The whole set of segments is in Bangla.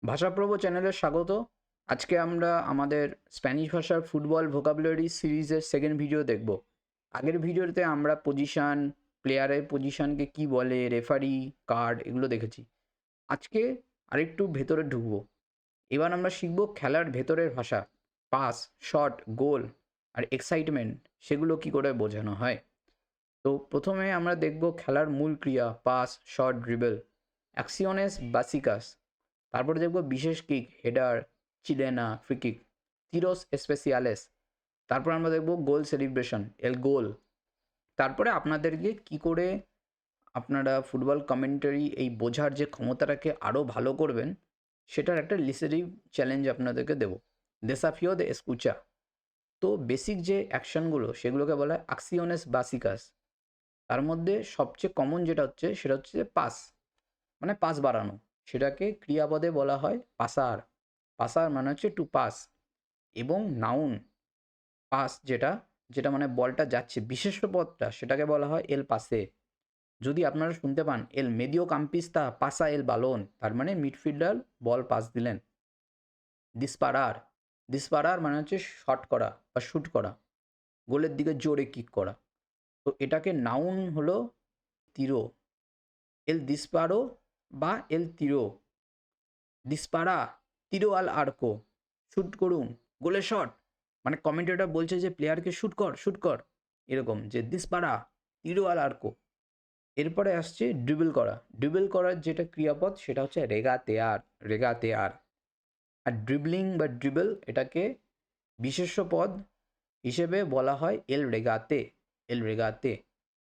ভাষাপ্রভু চ্যানেলে স্বাগত। আজকে আমরা আমাদের স্প্যানিশ ভাষার ফুটবল ভোকাবুলারি সিরিজের সেকেন্ড ভিডিও দেখব। আগের ভিডিওতে আমরা পজিশন, প্লেয়ারের পজিশনকে কি বলে, রেফারি, কার্ড এগুলো দেখেছি। আজকে আরেকটু ভেতরে ঢুকবো। এবার আমরা শিখব খেলার ভেতরের ভাষা, পাস, শট, গোল আর এক্সাইটমেন্ট সেগুলো কি করে বোঝানো হয়। তো প্রথমে আমরা দেখব খেলার মূল ক্রিয়া, পাস, শট, ড্রিবল, অ্যাকশিওনেস বাসিকাস। তারপরে দেখব বিশেষ কিক, হেডার, চিলেনা, ফ্রি কিক, তিরোস স্পেশিয়ালেস। তারপর আমরা দেখব গোল সেলিব্রেশন, এল গোল। তারপরে আপনাদেরকে কি করে আপনারা ফুটবল কমেন্টারি এই বোঝার যে ক্ষমতাটাকে আরও ভালো করবেন, সেটার একটা লিসেনিং চ্যালেঞ্জ আপনাদেরকে দেবো, দেসাফিও দে এসকুচা। তো বেসিক যে অ্যাকশনগুলো সেগুলোকে বলা হয় অ্যাকশিওনেস বাসিকাস। তার মধ্যে সবচেয়ে কমন যেটা হচ্ছে সেটা হচ্ছে পাস, মানে পাস বাড়ানো। সেটাকে ক্রিয়াপদে বলা হয় পাসার। পাসার মানে হচ্ছে টু পাস। এবং নাউন পাস, যেটা যেটা মানে বলটা যাচ্ছে, বিশেষ্য পদটা সেটাকে বলা হয় এল পাসে। যদি আপনারা শুনতে পান এল মেদিও কাম্পিস্তা পাসা এল বালন, তার মানে মিডফিল্ডার বল পাস দিলেন। ডিসপারার, ডিসপারার মানে হচ্ছে শট করা বা শ্যুট করা, গোলের দিকে জোরে কিক করা। তো এটাকে নাউন হলো তিরো, এল দিসপারো বা এল তিরো। দিসপারা, তিরো আল আর্কো, শ্যুট করুন, গোলে শট। মানে কমেন্টেটর বলছে যে প্লেয়ারকে শ্যুট কর, শ্যুট কর, এরকম যে দিসপারা, তিরো আল আর্কো। এরপরে আসছে ড্রিবল করা। ড্রিবল করার যেটা ক্রিয়াপদ সেটা হচ্ছে রেগাতেয়ার, রেগাতেয়ার। আর ড্রিবলিং বা ড্রিবল এটাকে বিশেষ্য পদ হিসেবে বলা হয় এল রেগাতে, এল রেগাতে।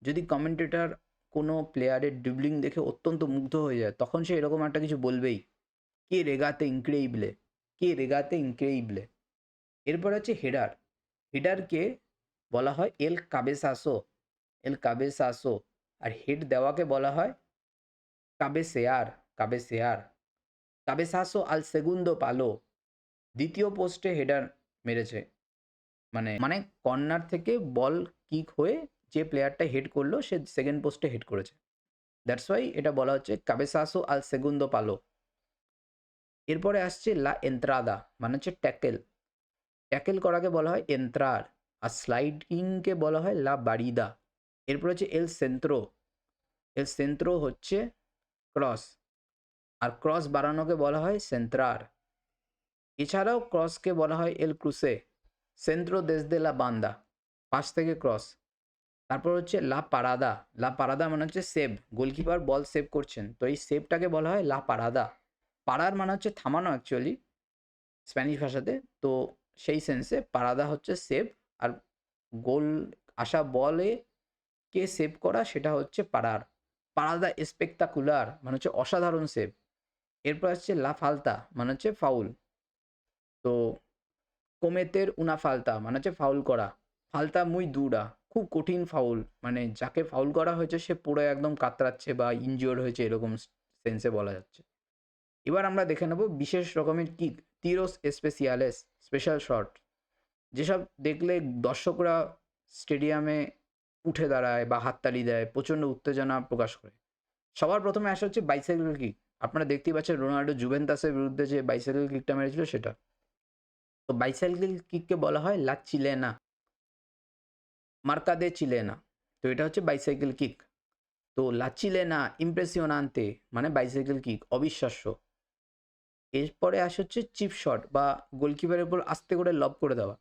যদি কমেন্টেটর কোনো প্লেয়ারের ড্রিবলিং দেখে অত্যন্ত মুগ্ধ হয়ে যায়, তখন সে এরকম একটা কিছু বলবেই, কে রেগাতে ইনক্রেইবলে, কে রেগাতে ইনক্রেইবলে। এরপর আছে হেডার। হেডারকে বলা হয় এল কাবেসাসো, এল কাবেসাসো। আর হেড দেওয়াকে বলা হয় কাবেসেয়ার, কাবেসেয়ার। কাবেসাসো আল সেগুন্দো পালো, দ্বিতীয় পোস্টে হেডার মেরেছে। মানে মানে কর্নার থেকে বল কিক হয়ে যে প্লেয়ারটা হেড করলো সে সেকেন্ড পোস্টে হেড করেছে। দ্যাটস ওয়াই এটা বলা হচ্ছে কাবেসাসো আল সেগুন্দো পালো। এরপরে আসছে লা এন্ত্রাদা, মানে হচ্ছে ট্যাকেল। ট্যাকেল করাকে বলা হয় এন্ত্রার। আর স্লাইডিংকে বলা হয় লা বারিদা। এরপর হচ্ছে এল সেন্ত্রো। এল সেন্ত্রো হচ্ছে ক্রস। আর ক্রস বাড়ানোকে বলা হয় সেন্ত্রার। এছাড়াও ক্রসকে বলা হয় এল ক্রুসে, সেন্ত্রো দেশ দে লা বান্দা, পাশ থেকে ক্রস। তারপর হচ্ছে লা পারাদা। লা পারাদা মানে হচ্ছে সেভ, গোলকিপার বল সেভ করছেন, তো এই সেভটাকে বলা হয় লা পারাদা। পারার মানে হচ্ছে থামানো অ্যাকচুয়ালি স্প্যানিশ ভাষাতে। তো সেই সেন্সে পারাদা হচ্ছে সেভ। আর গোল আসা বলে কে সেভ করা সেটা হচ্ছে পারার। পারাদা স্পেকতাকুলার মানে হচ্ছে অসাধারণ সেভ। এরপর আসছে লা ফালতা, মানে হচ্ছে ফাউল। তো কোমেতের উনা ফালতা মানে হচ্ছে ফাউল করা। ফালতা মুই দুরা, খুব কঠিন ফাউল, মানে যাকে ফাউল করা হয়েছে সে পুরো একদম কাতরাচ্ছে বা ইনজিওর হয়েছে, এরকম সেন্সে বলা যাচ্ছে। এবার আমরা দেখে নেব বিশেষ রকমের কিক, তিরোস স্পেশিয়ালেস, স্পেশাল শট। যেসব দেখলে দর্শকরা স্টেডিয়ামে উঠে দাঁড়ায় বা হাততালি দেয়, প্রচণ্ড উত্তেজনা প্রকাশ করে। সবার প্রথমে আসা হচ্ছে বাইসাইকেল কিক। আপনারা দেখতেই পাচ্ছেন রোনাল্ডো জুভেন্টাসের বিরুদ্ধে যে বাইসাইকেল কিকটা মেরেছিল সেটা। তো বাইসাইকেল কিককে বলা হয় লা চিলেনা, মার্কা দে চিলেনা। তো এটা হচ্ছে বাইসাইকেল কিক। তো লা চিলেনা ইমপ্রেসিওনান্তে মানে বাইসাইকেল কিক, অবিশ্বাস্য। এরপরে আসে হচ্ছে চিপ শট বা গোলকিপারের উপর আস্তে করে লব করে দেওয়া।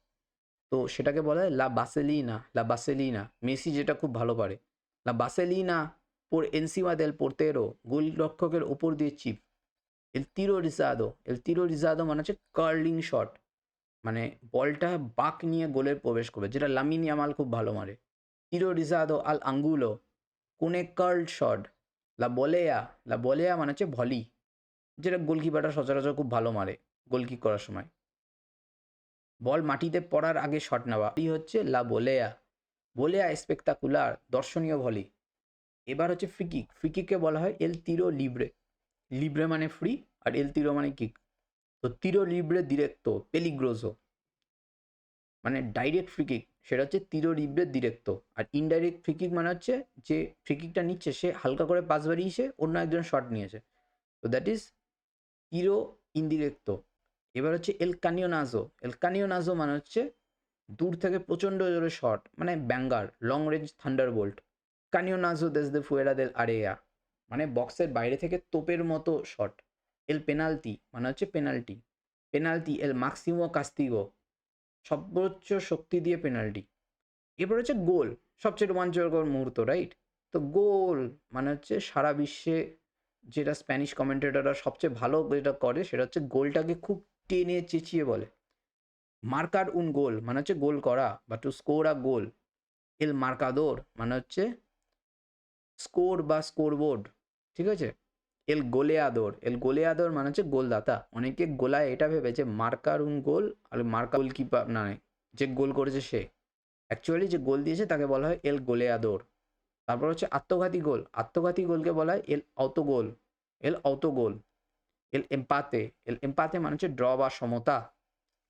তো সেটাকে বলা হয় লা বাসেলিনা, লা বাসেলিনা। মেসি যেটা খুব ভালো পারে, লা বাসেলিনা por encima del portero, গোলরক্ষকের ওপর দিয়ে চিপ। এল তিরো রিজাদো, এল তিরো রিজাদো মানে হচ্ছে কার্লিং শট, মানে বলটা বাঁক নিয়ে গোলে প্রবেশ করবে, যেটা লামিন ইয়ামাল খুব ভালো মারে। তিরো রিজাদো আল আঙ্গুলো, কোনে কার্ল শট। লা বলেয়া, লা বলেয়া মানে হচ্ছে ভলি, যেটা গোলকিপারটা সচরাচর খুব ভালো মারে গোল কিক করার সময়। বল মাটিতে পড়ার আগে শট নেওয়া, এই হচ্ছে লা বোলেয়া। বোলেয়া স্পেকতাকুলার, দর্শনীয় ভলি। এবার হচ্ছে ফ্রি কিক। ফ্রি কিককে বলা হয় এল তিরো লিব্রে। লিব্রে মানে ফ্রি আর এল তিরো মানে কিক। তো তিরো লিব্রে ডিরেক্টো পেলিগ্রোজো, মানে ডাইরেক্ট ফ্রি কিক সেটা হচ্ছে তিরো লিব্রে ডিরেক্টো। আর ইনডাইরেক্ট ফ্রি কিক মানে হচ্ছে যে ফ্রি কিকটা নিচ্ছে সে হালকা করে পাস বাড়িয়েছে, অন্য একজন শট নিয়েছে। তো দ্যাট ইজ তিরো ইনডিরেক্টো। এবার হচ্ছে এল কানিওনাজো মানে হচ্ছে দূর থেকে প্রচণ্ড জোরে শট, মানে ব্যাঙ্গার, লং রেঞ্জ থান্ডারবোল্ট। কানিওনাজো দেসদে ফুয়েরা দেল আরেয়া মানে বক্সের বাইরে থেকে তোপের মতো শট। এল পেনাল্টি মানে হচ্ছে পেনাল্টি। পেনাল্টি এল মাক্সিমো কাস্তিগো, সর্বোচ্চ শক্তি দিয়ে পেনাল্টি। এরপর হচ্ছে গোল, সবচেয়ে রোমাঞ্চকর মুহূর্ত, রাইট? তো গোল মানে হচ্ছে সারা বিশ্বে যেটা স্প্যানিশ কমেন্টেটররা সবচেয়ে ভালো যেটা করে সেটা হচ্ছে গোলটাকে খুব টেনে চেঁচিয়ে বলে। মার্কার উন গোল মানে হচ্ছে গোল করা বা টু স্কোর আ গোল। এল মার্কাদোর মানে হচ্ছে স্কোর বা স্কোরবোর্ড, ঠিক আছে? এল গোলেয়াদোর মানে হচ্ছে গোলদাতা। অনেকে গোলায় এটা ভেবে যে মার্কার উন গোল, আর মার্কা গোলকিপার নয়, যে গোল করেছে সে। অ্যাকচুয়ালি যে গোল দিয়েছে তাকে বলা হয় এল গোলেয়াদোর। তারপর হচ্ছে আত্মঘাতী গোলকে বলা হয় এল অতোগোল। এল এম্পাতে মানে হচ্ছে ড্র বা সমতা।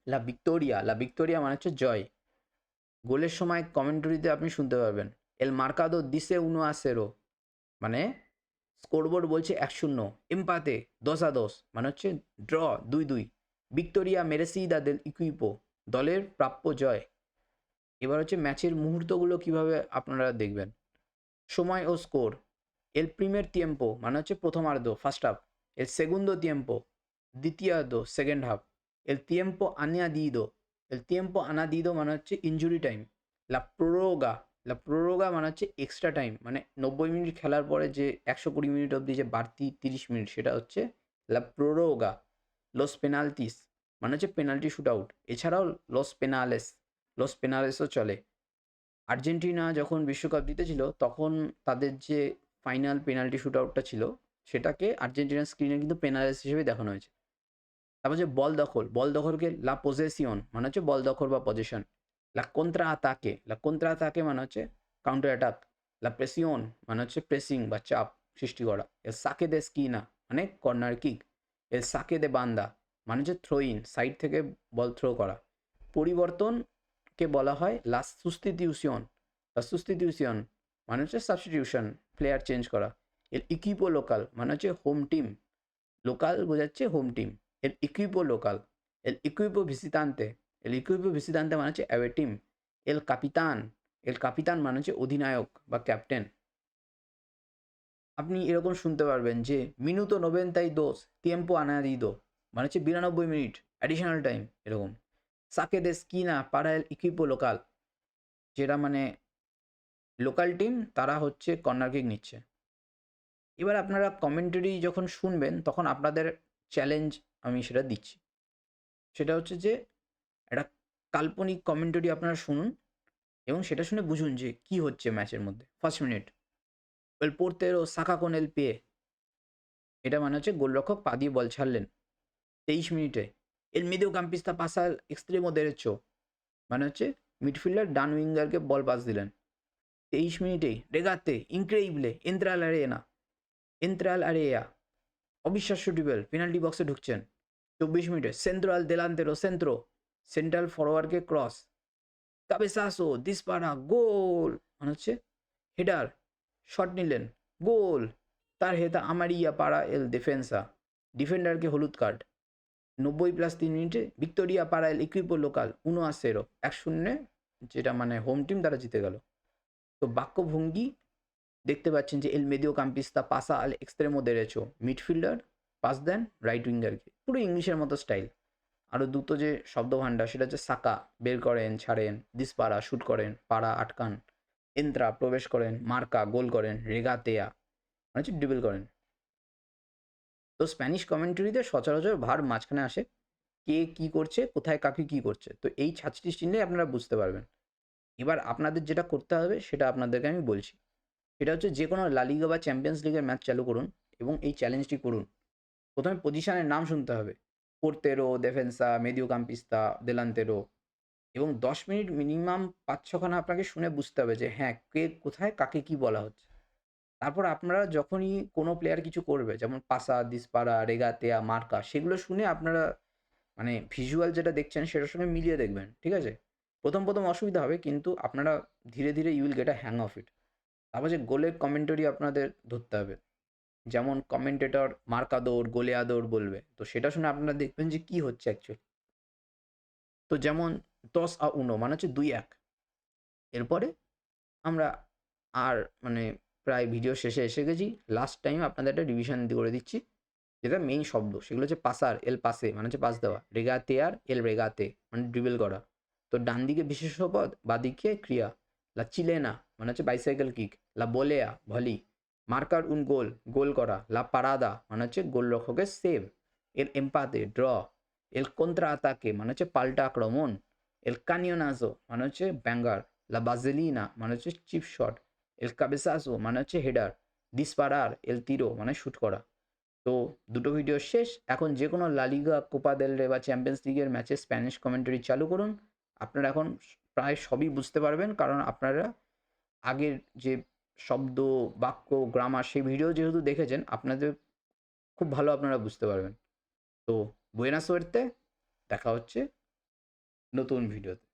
লা ভিক্টোরিয়া মানে হচ্ছে জয়। গোলের সময় কমেন্টারিতে আপনি শুনতে পারবেন এল মার্কাদো দিসে 1-0 মানে স্কোরবোর্ড বলছে 1-0। এম্পাতে 2-2 মানে হচ্ছে ড্র 2-2। ভিক্টোরিয়া মেরেসিদা দেল ইকুইপো দলের প্রাপ্য জয়। এবার হচ্ছে ম্যাচের মুহূর্তগুলো কিভাবে আপনারা দেখবেন। সময় ও স্কোর। এল প্রিমের তিয়েম্পো মানে হচ্ছে প্রথমার্ধ, ফার্স্ট হাফ। এল সেগুন্দো তিয়েম্পো দ্বিতীয়ার্ধ, সেকেন্ড হাফ। এল তিয়েম্পো আনাদিদো মানে হচ্ছে ইনজুরি টাইম। লা প্রোরোগা মানে হচ্ছে এক্সট্রা টাইম, মানে 90 মিনিট খেলার পরে যে 120 মিনিট অবধি যে বাড়তি 30 মিনিট, সেটা হচ্ছে লা প্রোরোগা। লস পেনাল্টিস মানে হচ্ছে পেনাল্টি শুট আউট। এছাড়াও লস পেনালেসও চলে। আর্জেন্টিনা যখন বিশ্বকাপ জিতেছিল তখন তাদের যে ফাইনাল পেনাল্টি শুট আউটটা ছিল সেটাকে আর্জেন্টিনার স্ক্রিনে কিন্তু পেনাল্টিস হিসেবে দেখানো হয়েছে। তারপর যে বল দখলকে লা পজেসিয়ন মানে হচ্ছে বল দখল বা পজিশন। লা কন্ত্রা আতাকে মানে হচ্ছে কাউন্টার অ্যাটাক। লা প্রেসিয়ন মানে হচ্ছে প্রেসিং বা চাপ সৃষ্টি করা। এর সাকে দে স্কিনা মানে কর্নার কিক। এর সাকে দে বান্দা মানে হচ্ছে থ্রো ইন, সাইড থেকে বল থ্রো করা। পরিবর্তনকে বলা হয় লা সুস্তিটিউশন মানে হচ্ছে সাবস্টিটিউশন, প্লেয়ার চেঞ্জ করা। এর ইকুইপো লোকাল মানে হচ্ছে হোম টিম, লোকাল বোঝাচ্ছে হোম টিম। এর ইকুইপো লোকাল। এল ইকুইপো ভিসিতান্তে মানে হচ্ছে অ্যাওয়ে টিম। এল কাপিতান এল কাপিতান মানে হচ্ছে অধিনায়ক বা ক্যাপ্টেন। আপনি এরকম শুনতে পারবেন যে মিনুতো 92 tiempo añadido মানে হচ্ছে 92 মিনিট অ্যাডিশনাল টাইম, এরকম। সাকে দে স্কিনা পারা এল ইকুইপো লোকাল, যেটা মানে লোকাল টিম তারা হচ্ছে কর্নার কিক নিচ্ছে। এবার আপনারা কমেন্টারি যখন শুনবেন তখন আপনাদের চ্যালেঞ্জ আমি সেটা দিচ্ছি। সেটা হচ্ছে যে একটা কাল্পনিক কমেন্টারি আপনারা শুনুন এবং সেটা শুনে বুঝুন যে কি হচ্ছে ম্যাচের মধ্যে। ফার্স্ট মিনিট, এল পোর্তেরো সাকা কোন এল পে, এটা মানে হচ্ছে গোলরক্ষক পা দিয়ে বল ছাড়লেন। 23 মিনিটে এল মিডিও কাম্পিস্তা পাসা এক্সট্রিমো দেরেচো মানে হচ্ছে মিডফিল্ডার ডান উইঙ্গারকে বল পাস দিলেন। 23 মিনিটেই রেগাতে ইনক্রেইবলে এন্ত্রাল আরেয়া অবিশ্বাস্য ডুবেল, পেনাল্টি বক্সে ঢুকছেন। 24 মিনিটে সেন্ট্রাল ফরওয়ার্ডকে ক্রস, কাবেসাসো দিসপারা গোল মানে হচ্ছে হেডার, শট নিলেন, গোল। তার হেতা আমারিয়া পাড়া এল ডিফেন্সা, ডিফেন্ডারকে হলুদ কার্ড। 90+3 মিনিটে ভিক্টোরিয়া পাড়া এল ইকুইপো লোকাল 1-0, 1-0, যেটা মানে হোম টিম তারা জিতে গেল। তো বাক্যভঙ্গি দেখতে পাচ্ছেন যে এল মেদিও কাম্পিস্তা পাসা আল এক্সট্রেমো দেরেচো, মিডফিল্ডার পাস দেন রাইট উইঙ্গারকে, পুরো ইংলিশের মতো স্টাইল। আরও দুটো যে শব্দভাণ্ডার সেটা হচ্ছে সাকা বের করেন ছাড়েন, দিসপারা শ্যুট করেন, পাড়া আটকান, এন্ত্রা প্রবেশ করেন, মার্কা গোল করেন, রেগাতেয়া মানে হচ্ছে ড্রিবল করেন। তো স্প্যানিশ কমেন্ট্রিতে সচরাচর ভার মাঝখানে আসে, কে কী করছে, কোথায় কাকে কী করছে, তো এই 6টি চিহ্নে আপনারা বুঝতে পারবেন। এবার আপনাদের যেটা করতে হবে সেটা আপনাদেরকে আমি বলছি। সেটা হচ্ছে যে কোনো লা লিগা বা চ্যাম্পিয়ন্স লিগের ম্যাচ চালু করুন এবং এই চ্যালেঞ্জটি করুন। প্রথমে পজিশনের নাম শুনতে হবে, পোর্তেরো, defensa, mediocampista, delantero, এবং 10 মিনিট মিনিমাম 5-6খানা আপনাকে শুনে বুঝতে হবে যে হ্যাঁ কে কোথায় কাকে কি বলা হচ্ছে। তারপর আপনারা যখনই কোনো প্লেয়ার কিছু করবে, যেমন পাসা, দিসপারা, রেগাতেয়া, মার্কা, সেগুলো শুনে আপনারা মানে ভিজুয়াল যেটা দেখছেন সেটার সঙ্গে মিলিয়ে দেখবেন, ঠিক আছে? প্রথম অসুবিধা হবে কিন্তু আপনারা ধীরে ধীরে you will get a hang of it. তারপর যে গোলের কমেন্টারি আপনাদের ধরতে হবে। যেমন কমেন্টেটর মার্কাদোর গোলেয়াদোর বলবে, তো সেটা শুনে আপনারা দেখবেন যে কি হচ্ছে অ্যাকচুয়ালি। তো যেমন 10-1 মানে হচ্ছে 2-1। এরপরে আমরা আর মানে প্রায় ভিডিও শেষে এসে গেছি। লাস্ট টাইম আপনাদের একটা রিভিশন করে দিচ্ছি, যেটা মেইন শব্দ সেগুলো হচ্ছে পাসার, এল পাসে মানে হচ্ছে পাস দেওয়া, রেগাতেয়ার এল রেগাতে মানে ড্রিবল করা। তো ডান দিকে বিশেষ্য পদ, বাদিকে ক্রিয়া। লা চিলেনা মানে হচ্ছে বাইসাইকেল কিক, লা বোলেয়া ভলি, মার্কার উন গোল গোল করা, লা পারাদা মানে হচ্ছে গোলরক্ষকের সেভ, এল এম্পাতে ড্র, এল কন্ত্রা আতাকে মানে হচ্ছে পাল্টা আক্রমণ, এল কানিওনাজো মানে হচ্ছে ব্যাঙ্গার, লা বাজেলিনা মানে হচ্ছে চিপ শট, এল কাবেসাজো মানে হচ্ছে হেডার, ডিসপারার এল তিরো মানে শ্যুট করা। তো দুটো ভিডিও শেষ। এখন যে কোনো লালিগা, কোপা দেল রে বা চ্যাম্পিয়ন্স লিগের ম্যাচে স্প্যানিশ কমেন্টারি চালু করুন। আপনারা এখন প্রায় সবই বুঝতে পারবেন, কারণ আপনারা আগের যে শব্দ, বাক্য, গ্রামার সেই ভিডিও যেহেতু দেখেছেন, আপনাদের খুব ভালো আপনারা বুঝতে পারবেন। তো বুয়েনা সুয়ের্তে, দেখা হচ্ছে নতুন ভিডিওতে।